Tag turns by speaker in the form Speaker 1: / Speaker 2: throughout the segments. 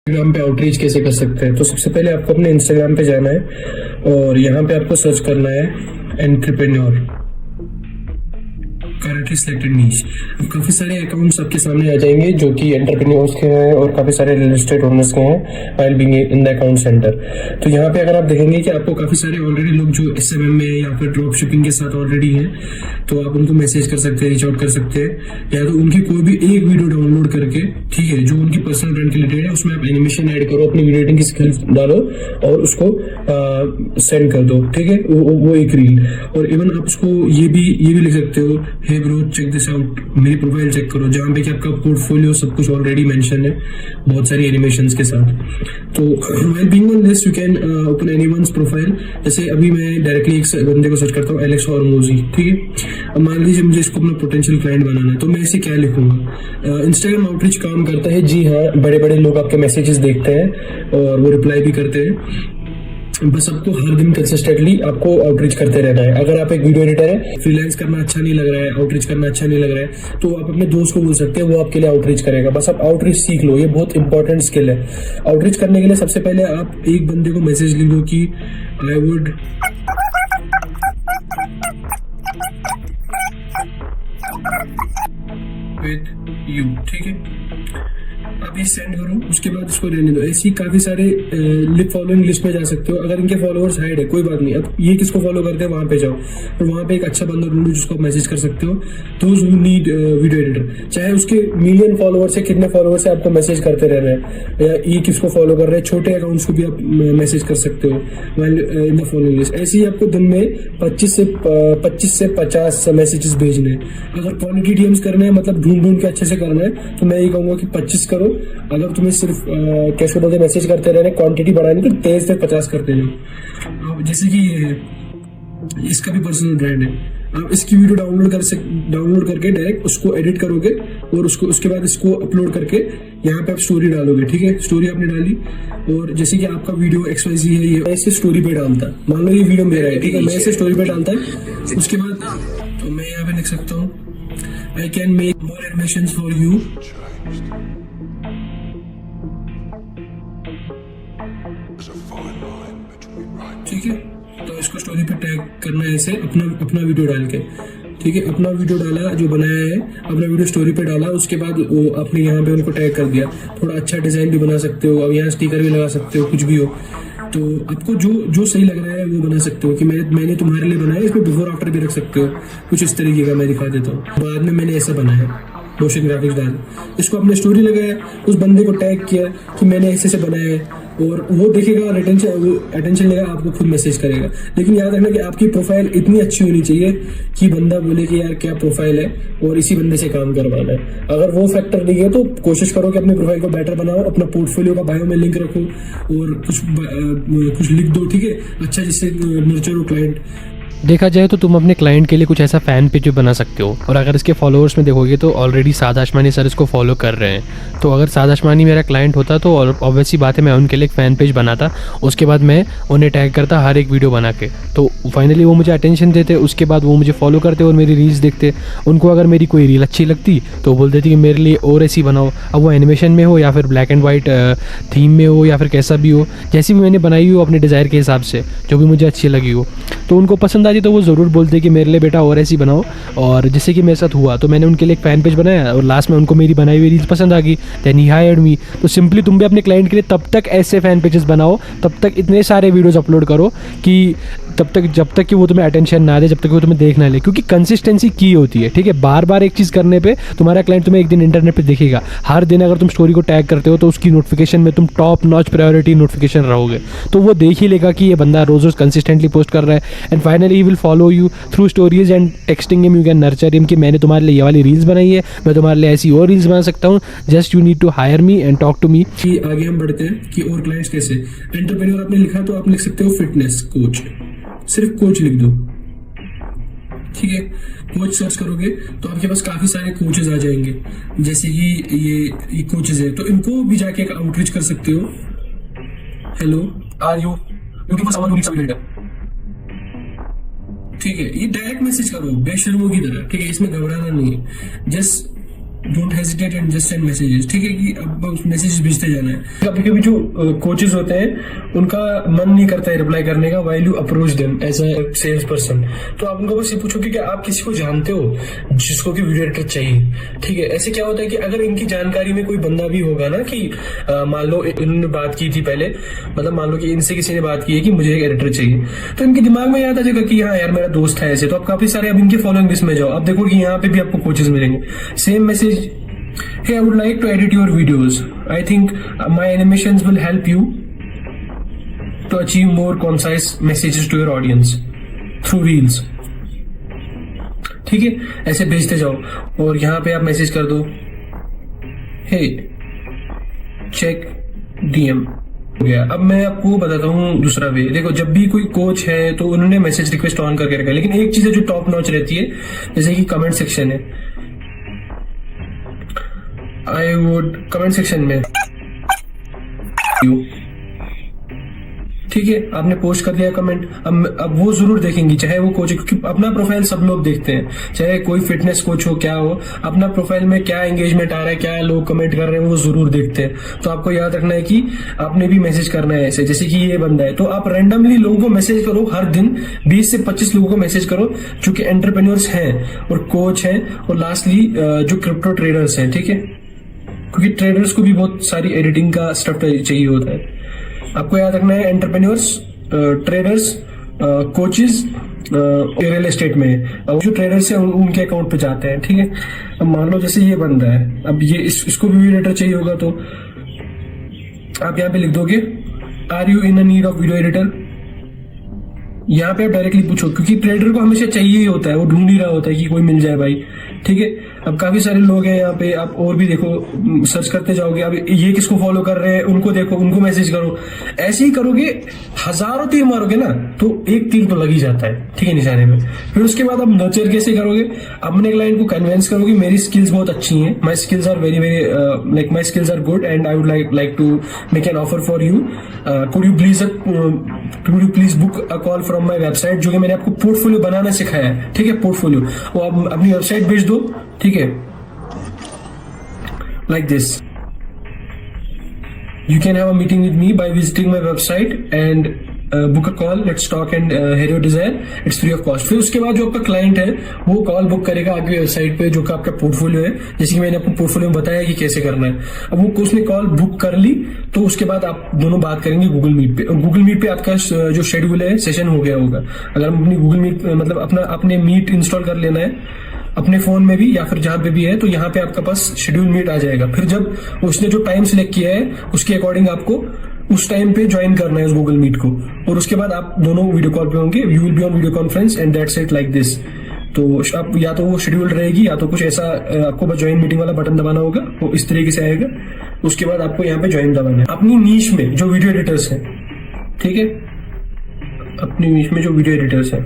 Speaker 1: Instagram पे outreach कैसे कर सकते हैं। तो सबसे पहले आपको अपने इंस्टाग्राम पे जाना है और यहाँ पे आपको सर्च करना है एंटरप्रेन्योर करंटली सिलेक्टेड नीश। अब काफी सारे अकाउंट्स आपके सामने आ जाएंगे जो कि एंटरप्रेन्योर्स के हैं और काफी सारे रियल एस्टेट ओनर्स के हैं while being in the account centre. तो यहाँ पे अगर आप देखेंगे कि आपको काफी सारे ऑलरेडी लोग जो एसएमएम में या फिर ड्रॉप शिपिंग के साथ ऑलरेडी हैं, तो आप उनको मैसेज कर सकते हैं, रीच आउट कर सकते हैं, या तो उनकी कोई भी एक वीडियो डाउनलोड करके, ठीक है, जो उनकी पर्सनल ब्रांड के रिलेटेड है, उसमें आप एनिमेशन ऐड करो, अपनी वीडियो एडिटिंग की स्किल्स डालो और उसको सेंड कर दो, ठीक है, वो एक रील। और इवन आप उसको ये भी लिख सकते हो, hey bro check this out, मेरी प्रोफाइल चेक करो, जहाँ पे कि आपका पोर्टफोलियो सब कुछ ऑलरेडी मेंशन है बहुत सारी एनिमेशंस के साथ। तो while being on this you can open anyone's profile. जैसे अभी मैं डायरेक्टली एक बंदे को सर्च करता हूँ, एलेक्स हॉर्मोजी, ठीक है। अब मान लीजिए मुझे इसको अपना पोटेंशियल क्लाइंट बनाना है, तो मैं इसे क्या लिखूंगा। इंस्टाग्राम आउटरीच काम करता है, जी हाँ, बड़े बड़े लोग आपके मैसेजेस देखते हैं और वो रिप्लाई भी करते हैं। बस आपको हर दिन कंसिस्टेंटली आपको आउटरीच करते रहना है। अगर आप एक वीडियो एडिटर है, फ्रीलांस करना अच्छा नहीं लग रहा है, आउटरीच करना अच्छा नहीं लग रहा है, तो आप अपने दोस्त को बोल सकते हैं, वो आपके लिए आउटरीच करेगा। बस आप आउटरीच सीख लो, ये बहुत इंपॉर्टेंट स्किल है। आउटरीच करने के लिए सबसे पहले आप एक बंदे को मैसेज लिख दो कि आई वुड विद यू, ठीक है। आप ये सेंड करो, उसके बाद इसको रहने दो। ऐसी काफी सारे फॉलोइंग लिस्ट में जा सकते हो। अगर इनके फॉलोअर्स हाइड है कोई बात नहीं, अब ये किसको फॉलो करते हैं वहां पे जाओ और वहां पे एक अच्छा बंदा ढूंढो जिसको आप मैसेज कर सकते हो। Those who need video editor, चाहे उसके मिलियन फॉलोअर्स है, कितने फॉलोअर्स है, आपको मैसेज करते रहना है। या ये किसको फॉलो कर रहे हैं, छोटे अकाउंट्स को भी आप मैसेज कर सकते हो इन द फॉलोइंग लिस्ट। ऐसे ही आपको दिन में 25 से 50 मैसेजेस भेजने हैं। अगर क्वालिटी डीएम्स करने हैं, मतलब ढूंढ के अच्छे से करना है, तो मैं ये कहूंगा कि 25 करो। अगर तुम्हें सिर्फ कैसे बोलते मैसेज करते रहने, क्वांटिटी बढ़ानी, तो 23 से 50 करते जाओ। अब जैसे कि इसका भी पर्सनल ब्रांड है, आप इसकी वीडियो डाउनलोड करके डायरेक्ट उसको एडिट करोगे और उसके बाद इसको अपलोड करके यहाँ पे आप स्टोरी डालोगे, ठीक है। स्टोरी आपने डाली और जैसे कि आपका वीडियो XYZ है, ये ऐसे स्टोरी पे डालता है। मान लो ये वीडियो मेरा है, ठीक है, मैं ऐसे स्टोरी पे डालता है। उसके बाद तो मैं यहाँ पे लिख सकता हूँ, I can make more animations for you, ठीक है। तो इसको स्टोरी पे टैग करना है ऐसे, अपना वीडियो डाल के, ठीक है। अपना वीडियो डाला जो बनाया है, अपना वीडियो स्टोरी पे डाला, उसके बाद वो आपने यहाँ पे उनको टैग कर दिया। थोड़ा अच्छा डिजाइन भी बना सकते हो, अब यहाँ स्टिकर भी लगा सकते हो, कुछ भी हो। तो आपको जो सही लग रहा है वो बना सकते हो कि मैंने तुम्हारे लिए बनाया, इसमें बिफोर आफ्टर भी रख सकते हो, कुछ इस तरीके का मैं दिखा देता हूँ। बाद में मैंने ऐसा बनाया, मोशन ग्राफिक्स डाल, इसको अपने स्टोरी लगाया, उस बंदे को टैग किया कि मैंने ऐसे से बनाया है, और वो देखेगा, अटेंशन लेगा, आपको खुद मैसेज करेगा। लेकिन याद रखना कि आपकी प्रोफाइल इतनी अच्छी होनी चाहिए कि बंदा बोले कि यार क्या प्रोफाइल है और इसी बंदे से काम करवाना है। अगर वो फैक्टर नहीं है तो कोशिश करो कि अपनी प्रोफाइल को बेटर बनाओ, अपना पोर्टफोलियो का बायो में लिंक रखो और कुछ लिख दो, ठीक है, अच्छा, जिससे नर्चर हो क्लाइंट।
Speaker 2: देखा जाए तो तुम अपने क्लाइंट के लिए कुछ ऐसा फ़ैन पेज भी बना सकते हो। और अगर इसके फॉलोअर्स में देखोगे तो ऑलरेडी साद आशमानी सर इसको फॉलो कर रहे हैं। तो अगर साद आशमानी मेरा क्लाइंट होता तो ऑब्वियसली बात है, मैं उनके लिए एक फ़ैन पेज बनाता, उसके बाद मैं उन्हें टैग करता हर एक वीडियो बना के। तो फाइनली वो मुझे अटेंशन देते, उसके बाद वो मुझे फॉलो करते और मेरी रील्स देखते। उनको अगर मेरी कोई रील अच्छी लगती तो बोल देती कि मेरे लिए और ऐसी बनाओ, अब वो एनिमेशन में हो या फिर ब्लैक एंड वाइट थीम में हो या फिर कैसा भी हो, जैसी भी मैंने बनाई हो अपने डिज़ायर के हिसाब से, जो भी मुझे अच्छी लगी हो, तो उनको पसंद आती तो वो ज़रूर बोलते कि मेरे लिए बेटा और ऐसी बनाओ। और जैसे कि मेरे साथ हुआ, तो मैंने उनके लिए एक फ़ैन पेज बनाया और लास्ट में उनको मेरी बनाई हुई रील्स पसंद आ गई, देन ही हायर्ड मी। तो सिंपली तुम भी अपने क्लाइंट के लिए तब तक ऐसे फ़ैन पेजेस बनाओ, तब तक इतने सारे वीडियोज़ अपलोड करो कि जब तक कि वो तुम्हें अटेंशन ना दे, जब तक वो तुम्हें देख ना ले, क्योंकि कंसिस्टेंसी की होती है, ठीक है। बार बार एक चीज़ करने पे तुम्हारा क्लाइंट तुम्हें एक दिन इंटरनेट पे दिखेगा। हर दिन अगर तुम स्टोरी को टैग करते हो तो उसकी नोटिफिकेशन में तुम टॉप नॉच प्रायोरिटी नोटिफिकेशन रहोगे, तो वो देख ही लेगा कि ये बंदा रोज़ रोज़ कंसिस्टेंटली पोस्ट कर रहा है। And finally he will follow you through stories and texting him, you can nurture him कि मैंने तुम्हारे लिए ये वाली रील्स बनाई है, मैं तुम्हारे लिए ऐसी और रील्स बना सकता हूँ, just you need to hire me and talk to me.
Speaker 1: आगे हम बढ़ते हैं कि और क्लाइंट्स कैसे। एंटरप्रेन्योर आपने लिखा तो आप लिख सकते हो फिटनेस कोच, सिर्फ कोच लिख दो, ठीक है। कोच सर्च करोगे तो आपके पास काफी सारे कोचेस आ जाएंगे, जैसे कि ये कोचेस है, तो इनको भी जाके आउटरीच कर सकते हो। Hello, are you looking for someone who needs a leader, ठीक है। ये डायरेक्ट मैसेज करो बेशर्मों की तरह, ठीक है, इसमें घबराना नहीं है। Just don't hesitate and just send messages, ठीक है, कि अब उस मैसेज भेजते जाना है। कभी कभी जो कोचेस होते हैं उनका मन नहीं करता है रिप्लाई करने का while you approach them as a sales person, तो आप उनको बस ये पूछोगे कि आप किसी को जानते हो जिसको कि वीडियो एडिटर चाहिए, ठीक है। ऐसे क्या होता है कि अगर इनकी जानकारी में कोई बंदा भी होगा ना कि मान लो इन्होंने बात की थी पहले, मतलब मान लो कि इनसे किसी ने बात की है कि मुझे एक एडिटर चाहिए, तो इनके दिमाग में याद आ जाएगा कि हाँ यार मेरा दोस्त है ऐसे, तो आप काफी सारे अब इनके फॉलोइंग लिस्ट में जाओ, आप देखो कि यहाँ पे भी आपको कोचेस मिलेंगे। Same message, hey, I would like to edit your videos. I think my animations will help you to achieve more concise messages to your audience through reels. ठीक है, ऐसे भेजते जाओ और यहाँ पे आप मैसेज कर दो, hey, check DM हो गया। अब मैं आपको बताता हूँ दूसरा वे। देखो, जब भी कोई कोच है तो उन्होंने मैसेज रिक्वेस्ट ऑन करके रखा है, लेकिन एक चीज है जो टॉप नॉच रहती है, जैसे कि कमेंट सेक्शन है। आई वुड कमेंट सेक्शन में ठीक है, आपने पोस्ट कर दिया कमेंट, अब वो जरूर देखेंगी, चाहे वो कोच, क्योंकि अपना प्रोफाइल सब लोग देखते हैं, चाहे कोई फिटनेस कोच हो क्या हो, अपना प्रोफाइल में क्या एंगेजमेंट आ रहा है, क्या लोग कमेंट कर रहे हैं, वो जरूर देखते हैं। तो आपको याद रखना है कि आपने भी मैसेज करना है ऐसे, जैसे कि ये बंदा है, तो आप रैंडमली लोगों को मैसेज करो, हर दिन 20 से 25 लोगों को मैसेज करो जो कि एंटरप्रेन्योर्स हैं और कोच हैं, और लास्टली जो क्रिप्टो ट्रेडर्स हैं, ठीक है, क्योंकि ट्रेडर्स को भी बहुत सारी एडिटिंग का स्टफ चाहिए होता है। आपको याद रखना है entrepreneurs, traders, coaches real estate में, अब जो ट्रेडर्स हैं उनके अकाउंट पे जाते हैं, ठीक है। अब मान लो जैसे ये बंदा है, अब ये इसको भी वीडियो एडिटर चाहिए होगा, तो आप यहाँ पे लिख दोगे are you in need of video editor. यहाँ पे आप डायरेक्टली पूछो, क्योंकि ट्रेडर को हमेशा चाहिए ही होता है, वो ढूंढ ही रहा होता है कि कोई मिल जाए भाई, ठीक है। अब काफी सारे लोग हैं यहाँ पे, आप और भी देखो, सर्च करते जाओगे, अब ये किसको फॉलो कर रहे हैं उनको देखो, उनको मैसेज करो। ऐसे ही करोगे, हजारों तीर मारोगे ना तो एक तीर तो लग ही जाता है, ठीक है, निशाने में। फिर उसके बाद आप नर्चर कैसे करोगे, अपने क्लाइंट को कन्विंस करोगे मेरी स्किल्स बहुत अच्छी हैं, my skills are very very like my skills are good and I would like to make an offer for you, could you please book a call from my website, जो कि मैंने आपको portfolio बनाना सिखाया है, ठीक है, पोर्टफोलियो, वो आप अपनी वेबसाइट भेज दो, ठीक है, like this. You can have a meeting with me by visiting my website and book a call. Let's talk and hear your desire. It's free of cost. फिर उसके बाद जो आपका क्लाइंट है वो कॉल बुक करेगा आपकी वेबसाइट पे, जो कि आपका पोर्टफोलियो है, जैसे कि मैंने आपको पोर्टफोलियो में बताया कि कैसे करना है। अब वो उसने कॉल बुक कर ली, तो उसके बाद आप दोनों बात करेंगे गूगल मीट पे, और गूगल मीट पे आपका जो शेड्यूल है सेशन हो गया होगा। अगर हम अपनी गूगल मीट मतलब अपने मीट इंस्टॉल कर लेना है अपने फोन में भी या फिर जहां पे भी है, तो यहाँ पे आपके पास शेड्यूल मीट आ जाएगा। फिर जब उसने जो टाइम सिलेक्ट किया है उसके अकॉर्डिंग आपको उस टाइम पे ज्वाइन करना है उस गूगल मीट को, और उसके बाद आप दोनों वीडियो कॉल पे होंगे, you will be on video conference and that's it, like this. तो आप या तो वो शेड्यूल रहेगी या तो कुछ ऐसा, आपको बस ज्वाइन मीटिंग वाला बटन दबाना होगा, वो इस तरीके से आएगा। उसके बाद आपको यहाँ पे ज्वाइन दबाना है। अपनी नीश में जो वीडियो एडिटर्स हैं, ठीक है, अपनी नीश में जो वीडियो एडिटर्स हैं,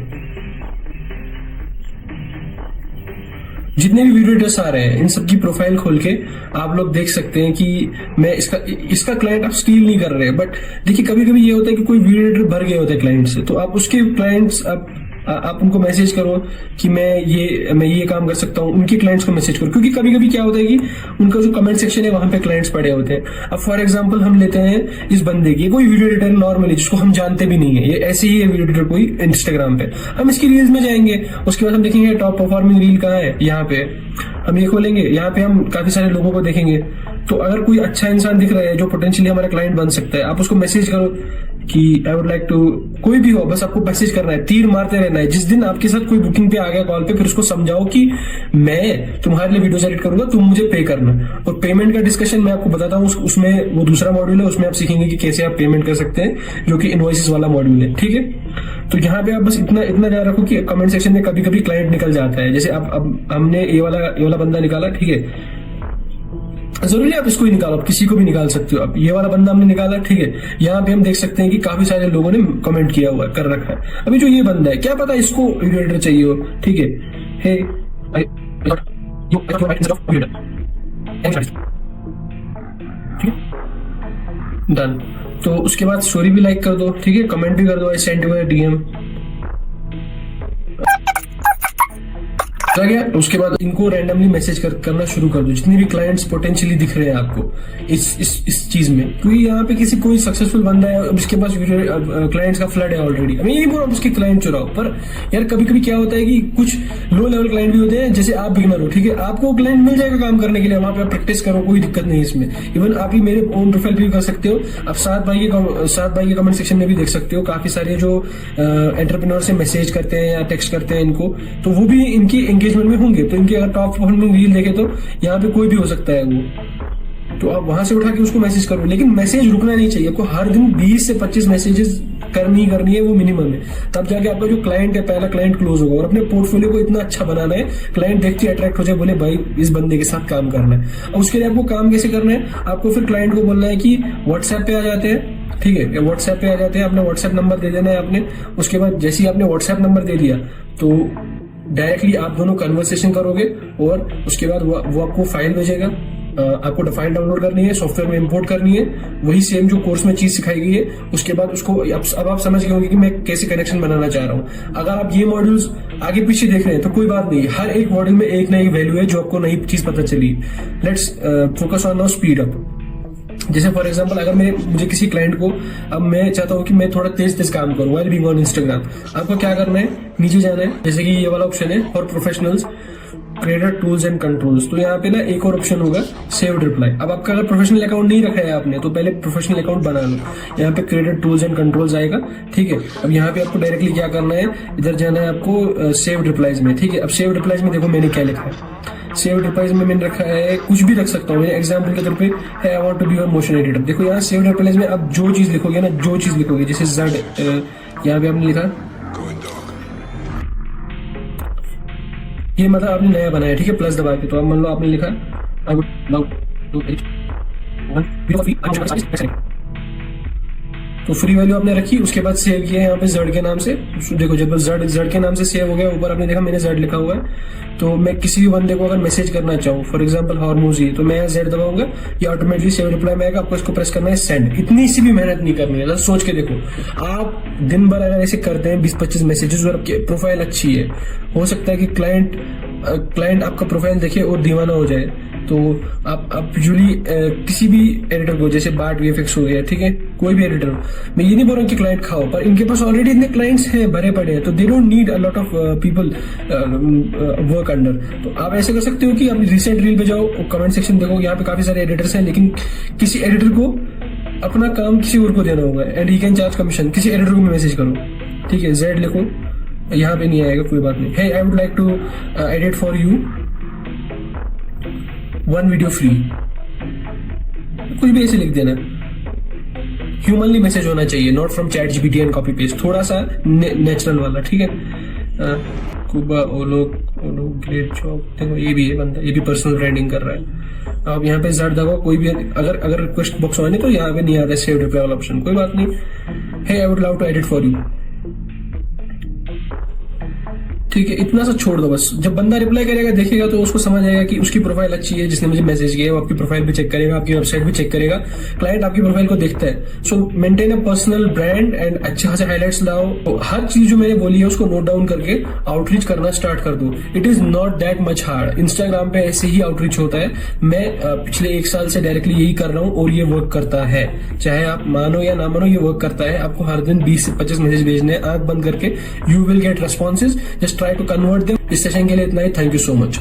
Speaker 1: जितने भी वीडियो एडिटर्स आ रहे हैं, इन सबकी प्रोफाइल खोल के आप लोग देख सकते हैं कि मैं इसका क्लाइंट आप स्टील नहीं कर रहे, बट देखिए कभी कभी ये होता है कि कोई वीडियो एडिटर भर गए होते हैं क्लाइंट से, तो आप उसके क्लाइंट्स आप उनको मैसेज करो कि मैं ये काम कर सकता हूँ, उनके क्लाइंट्स को मैसेज करो, क्योंकि कभी कभी क्या होता है कि उनका जो कमेंट सेक्शन है वहां पे क्लाइंट्स पड़े होते हैं। अब फॉर एग्जांपल हम लेते हैं इस बंदे की, कोई वीडियो एडिटर नॉर्मली जिसको हम जानते भी नहीं है, ये ऐसे ही है वीडियो एडिटर कोई इंस्टाग्राम पे, हम इसकी रील्स में जाएंगे, उसके बाद हम देखेंगे टॉप परफॉर्मिंग रील कहाँ है, यहाँ पे हम ये खोलेंगे, यहाँ पे हम काफी सारे लोगों को देखेंगे। तो अगर कोई अच्छा इंसान दिख रहा है जो पोटेंशियली हमारा क्लाइंट बन सकता है, आप उसको मैसेज करो कि आई वुड लाइक टू, कोई भी हो, बस आपको मैसेज करना है, तीर मारते रहना है। जिस दिन आपके साथ कोई बुकिंग पे आ गया कॉल पे, फिर उसको समझाओ कि मैं तुम्हारे लिए वीडियो एडिट करूंगा, तुम मुझे पे करना। और पेमेंट का डिस्कशन मैं आपको बताता हूँ, उसमें वो दूसरा मॉड्यूल है, उसमें आप सीखेंगे कि कैसे आप पेमेंट कर सकते हैं, जो कि इनवॉइसेस वाला मॉड्यूल है, ठीक है। तो यहाँ पे आप बस इतना ध्यान रखो कि कमेंट सेक्शन में कभी कभी क्लाइंट निकल जाता है, जैसे अब हमने ये वाला बंदा निकाला, ठीक है, जरूरी है आप इसको ही निकालो, आप किसी को भी निकाल सकते हो। आप ये वाला बंदा हमने निकाला, ठीक है, यहाँ पे हम देख सकते हैं कि काफी सारे लोगों ने कमेंट किया हुआ कर रखा है। अभी जो ये बंदा है, क्या पता इसको वीडियो एडिटर चाहिए हो, ठीक है, हे डन। तो उसके बाद स्टोरी भी लाइक कर दो, ठीक है, कमेंट भी कर दो, I send you a DM. चला गया। उसके बाद इनको रैंडमली मैसेज करना शुरू कर दो, जितने भी क्लाइंट्स पोटेंशियली दिख रहे हैं आपको इस चीज में। क्योंकि यहाँ पे किसी कोई सक्सेसफुल बंदा है, उसके पास क्लाइंट्स का फ्लड है ऑलरेडी। मैं ये नहीं बोल रहा हूँ उसके क्लाइंट चुराओ, पर यार कभी कभी क्या होता है कि कुछ लो लेवल क्लाइंट भी होते हैं, जैसे आप बिगनर हो, ठीक है, आपको क्लाइंट मिल जाएगा काम करने के लिए, वहां पे आप प्रैक्टिस करो, कोई दिक्कत नहीं है इसमें। इवन आप ही मेरे ओन प्रोफाइल भी कर सकते हो। आप सात भाई के कमेंट सेक्शन में भी देख सकते हो, काफी सारे जो एंटरप्रेन्योर से मैसेज करते हैं या टेक्स्ट करते हैं इनको, तो वो भी इनकी एंगेजमेंट में होंगे। तो इनके अगर टॉप परफॉर्मिंग रील देखे तो यहाँ पे कोई भी हो सकता है वो, तो आप वहां से उठा के उसको मैसेज करो। लेकिन मैसेज रुकना नहीं चाहिए आपको, हर दिन 20 से 25 मैसेजेस करनी है, वो मिनिमम है। तब जाके आपका जो क्लाइंट है, पहला क्लाइंट क्लोज होगा। और अपने पोर्टफोलियो को इतना अच्छा बनाना है, क्लाइंट देखते अट्रैक्ट हो जाए, बोले भाई इस बंदे के साथ काम करना है। और उसके लिए आपको काम कैसे करना है, आपको फिर क्लाइंट को बोलना है कि व्हाट्सएप पे आ जाते हैं, ठीक है, व्हाट्सएप पे आ जाते हैं, अपना व्हाट्सएप नंबर दे देना है आपने। उसके बाद जैसे ही आपने व्हाट्सएप नंबर दे दिया तो डायरेक्टली आप दोनों कन्वर्सेशन करोगे, और उसके बाद वो आपको फाइल भेजेगा। आपको फाइल डाउनलोड करनी है, सॉफ्टवेयर में इंपोर्ट करनी है, वही सेम जो कोर्स में चीज सिखाई गई है। उसके बाद उसको अब आप समझ गए होंगे कि मैं कैसे कनेक्शन बनाना चाह रहा हूँ। अगर आप ये मॉड्यूल्स आगे पीछे देख रहे हैं तो कोई बात नहीं, हर एक मॉड्यूल में एक नई वैल्यू है जो आपको नई चीज पता चली। Let's focus on now speed up. जैसे फॉर एग्जांपल अगर मुझे किसी क्लाइंट को, अब मैं चाहता हूँ कि मैं थोड़ा तेज काम करूँ व्हाइल बीइंग ऑन इंस्टाग्राम। आपको क्या करना है, नीचे जाना है, जैसे कि ये वाला ऑप्शन है for professionals, creator tools and controls. तो यहाँ पे ना एक और ऑप्शन होगा सेव्ड रिप्लाई। अब आपका अगर प्रोफेशनल अकाउंट नहीं रखा है आपने, तो पहले प्रोफेशनल अकाउंट बना लो। यहाँ पे क्रिएटर टूल्स एंड कंट्रोल्स आएगा, ठीक है। अब यहाँ पे आपको डायरेक्टली क्या करना है, इधर जाना है आपको सेव्ड रिप्लाईज में, ठीक है। अब सेव्ड रिप्लाईज में देखो मैंने क्या लिखा है। सेव्ड रिप्लाईज में मैंने रखा है, कुछ भी रख सकता हूँ। मैंने एग्जाम्पल के तौर पे है, I want to be your motion editor. देखो यहाँ सेव्ड रिप्लाईज में आप जो चीज लिखोगे ना, जो चीज लिखोगे, जैसे जड, यहाँ पे आपने लिखा ये, मतलब आपने नया बनाया, ठीक है, प्लस दबा के। तो अब मान लो आपने लिखा I would love to edit तो फ्री वैल्यू आपने रखी। उसके बाद सेव किया यहाँ पे जड के नाम से। देखो जब जड के नाम से सेव हो गया, ऊपर आपने देखा मैंने जड लिखा हुआ है। तो मैं किसी भी बंदे को अगर मैसेज करना चाहूँ, फॉर एग्जांपल हॉर्मोजी, तो मैं यहाँ जेड दबाऊंगा, ये ऑटोमेटिकली सेव रिप्लाई में आएगा। आपको इसको प्रेस करना है सेंड। इतनी सी भी मेहनत नहीं करनी है, सोच के देखो। आप दिन भर अगर ऐसे करते हैं 20-25 मैसेजेस और आपकी प्रोफाइल अच्छी है, हो सकता है कि क्लाइंट आपका प्रोफाइल देखे और दीवाना हो जाए। तो आप यूजुअली किसी भी एडिटर को, जैसे बार्ट वीएफएक्स हो गया, ठीक है, कोई भी एडिटर, मैं ये नहीं बोल रहा हूँ कि क्लाइंट खाओ, पर इनके पास ऑलरेडी इतने क्लाइंट्स हैं, भरे पड़े हैं, तो they don't need a lot of people work under. तो आप ऐसे कर सकते हो कि आप रिसेंट रील पे जाओ, कमेंट सेक्शन देखो, यहाँ पे काफी सारे एडिटर्स हैं, लेकिन किसी एडिटर को अपना काम किसी और को देना होगा, and he can charge commission. किसी एडिटर को मैसेज करो, ठीक है, जेड लिखो, यहाँ पे नहीं आएगा, कोई बात नहीं। Hey I would like to edit for you 1 video free, कुछ भी ऐसे लिख देना। ह्यूमनली मैसेज होना चाहिए, not from ChatGPT and copy paste, थोड़ा सा नेचुरल वाला, ठीक है। कुबा ओलो ग्रेट जॉब, देखो ये भी है बंदा, ये भी पर्सनल ब्रांडिंग कर रहा है। आप यहाँ पे जड़ दबाओ, कोई भी अगर रिक्वेस्ट बॉक्स आने तो यहाँ पे नहीं आता है सेव रिप्लाई वाला ऑप्शन, कोई बात नहीं। Hey I would love to edit for you, ठीक है, इतना सा छोड़ दो बस। जब बंदा रिप्लाई करेगा, देखेगा, तो उसको समझ आएगा कि उसकी प्रोफाइल अच्छी है, जिसने मुझे मैसेज किया है वो आपकी प्रोफाइल भी चेक करेगा, आपकी वेबसाइट भी चेक करेगा। क्लाइंट आपकी प्रोफाइल को देखता है। सो maintain a personal brand and अच्छे खासे हाईलाइट्स लाओ। तो हर चीज जो मैंने बोली है उसको नोट डाउन करके आउटरीच करना स्टार्ट कर दो। It is not that much hard. Instagram पे ऐसे ही आउटरीच होता है। मैं पिछले 1 साल से डायरेक्टली यही कर रहा हूँ और ये वर्क करता है, चाहे आप मानो या ना मानो, ये वर्क करता है। आपको हर दिन 20 से 25 मैसेज भेजने हैं, आंख बंद करके। You will get responses, just try to convert them. इस सेशन के लिए इतना ही। Thank you so much.